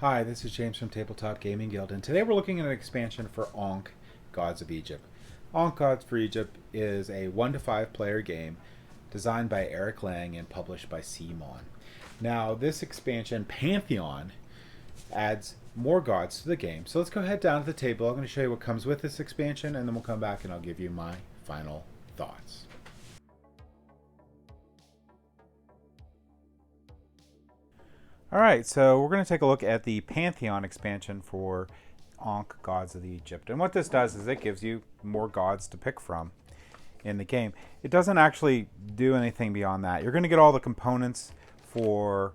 Hi, this is James from Tabletop Gaming Guild, and today we're looking at an expansion for Ankh, Gods of Egypt. Ankh Gods for Egypt is a 1 to 5 player game designed by Eric Lang and published by CMON. Now, this expansion, Pantheon, adds more gods to the game. So let's go ahead down to the table. I'm going to show you what comes with this expansion, and then we'll come back and I'll give you my final thoughts. Alright, so we're going to take a look at the Pantheon expansion for Ankh, Gods of Egypt. And what this does is it gives you more gods to pick from in the game. It doesn't actually do anything beyond that. You're going to get all the components for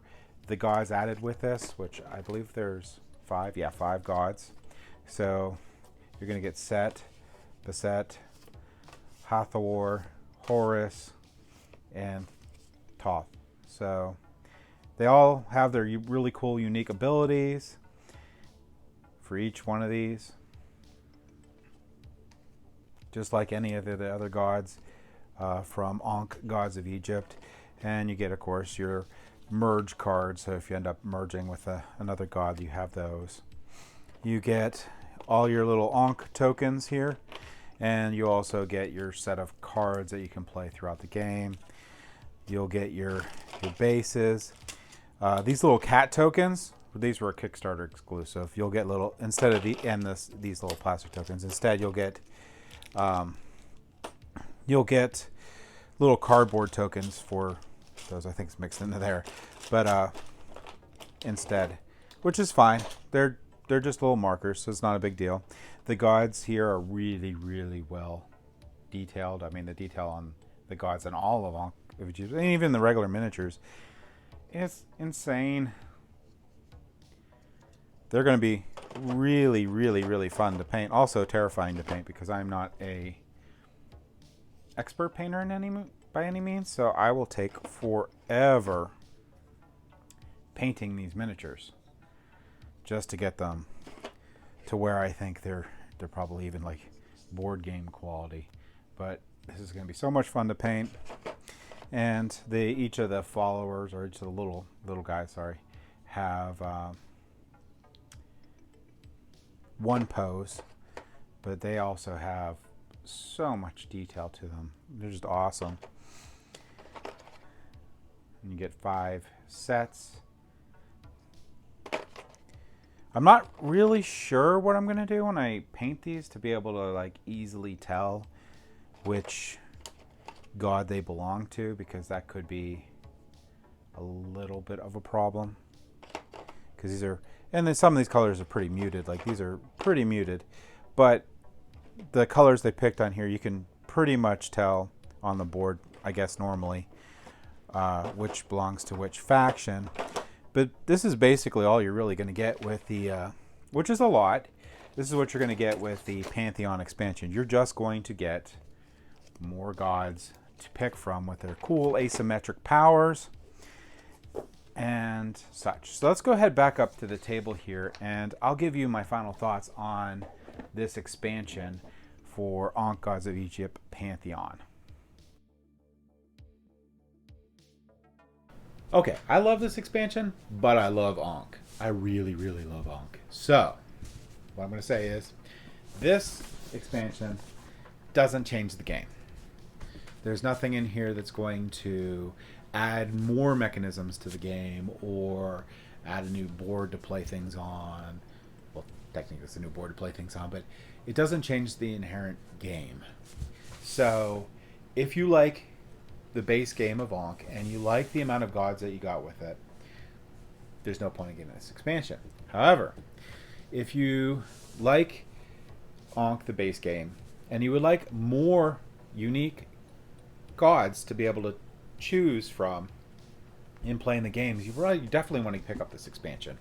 the gods added with this, which I believe there's 5. Yeah, 5 gods. So you're going to get Set, Beset, Hathor, Horus, and Thoth. So they all have their really cool, unique abilities for each one of these. Just like any of the other gods from Ankh, Gods of Egypt. And you get, of course, your merge cards. So if you end up merging with another god, you have those. You get all your little Ankh tokens here. And you also get your set of cards that you can play throughout the game. You'll get your bases. These little cat tokens, these were a Kickstarter exclusive. You'll get little, instead of these little plastic tokens, instead you'll get little cardboard tokens for those. I think it's mixed into there, but instead, which is fine. They're just little markers, so it's not a big deal. The gods here are really, really well detailed. I mean, the detail on the gods and all of Ankh, and even the regular miniatures, it's insane. They're going to be really, really, really fun to paint. Also terrifying to paint because I'm not a expert painter by any means. So I will take forever painting these miniatures just to get them to where I think they're probably even like board game quality. But this is going to be so much fun to paint. And each of the followers, or each of the little guys, have one pose, but they also have so much detail to them. They're just awesome. And you get 5 sets. I'm not really sure what I'm going to do when I paint these to be able to like easily tell which god they belong to, because that could be a little bit of a problem, because these are, and then some of these colors are pretty muted, like these are pretty muted, but the colors they picked on here you can pretty much tell on the board, I guess, normally which belongs to which faction. But this is basically all you're really going to get with the which is a lot. This is what you're going to get with the Pantheon expansion. You're just going to get more gods to pick from with their cool asymmetric powers and such. So let's go ahead back up to the table here, and I'll give you my final thoughts on this expansion for Ankh, Gods of Egypt Pantheon. Okay, I love this expansion, but I love Ankh. I really, really love Ankh. So what I'm going to say is this expansion doesn't change the game. There's nothing in here that's going to add more mechanisms to the game or add a new board to play things on. Well, technically it's a new board to play things on, but it doesn't change the inherent game. So if you like the base game of Ankh and you like the amount of gods that you got with it, there's no point in getting this expansion. However, if you like Ankh, the base game, and you would like more unique gods to be able to choose from in playing the games, you definitely want to pick up this expansion.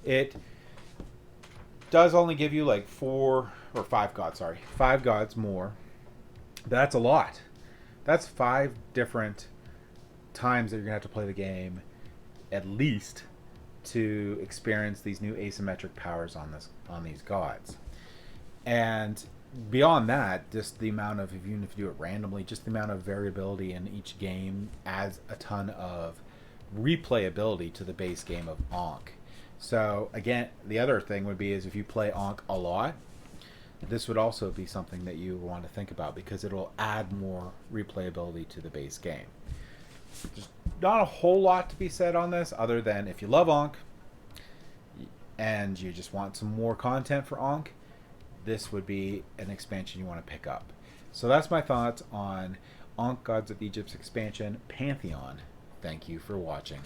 It does only give you like 5 gods more. That's a lot. That's 5 different times that you're gonna have to play the game at least to experience these new asymmetric powers on these gods. And beyond that, just the amount of, even if you do it randomly, just the amount of variability in each game adds a ton of replayability to the base game of Ankh. So again, the other thing would be is if you play Ankh a lot, this would also be something that you want to think about because it'll add more replayability to the base game. There's not a whole lot to be said on this other than if you love Ankh and you just want some more content for Ankh, this would be an expansion you want to pick up. So that's my thoughts on Ankh Gods of Egypt's expansion, Pantheon. Thank you for watching.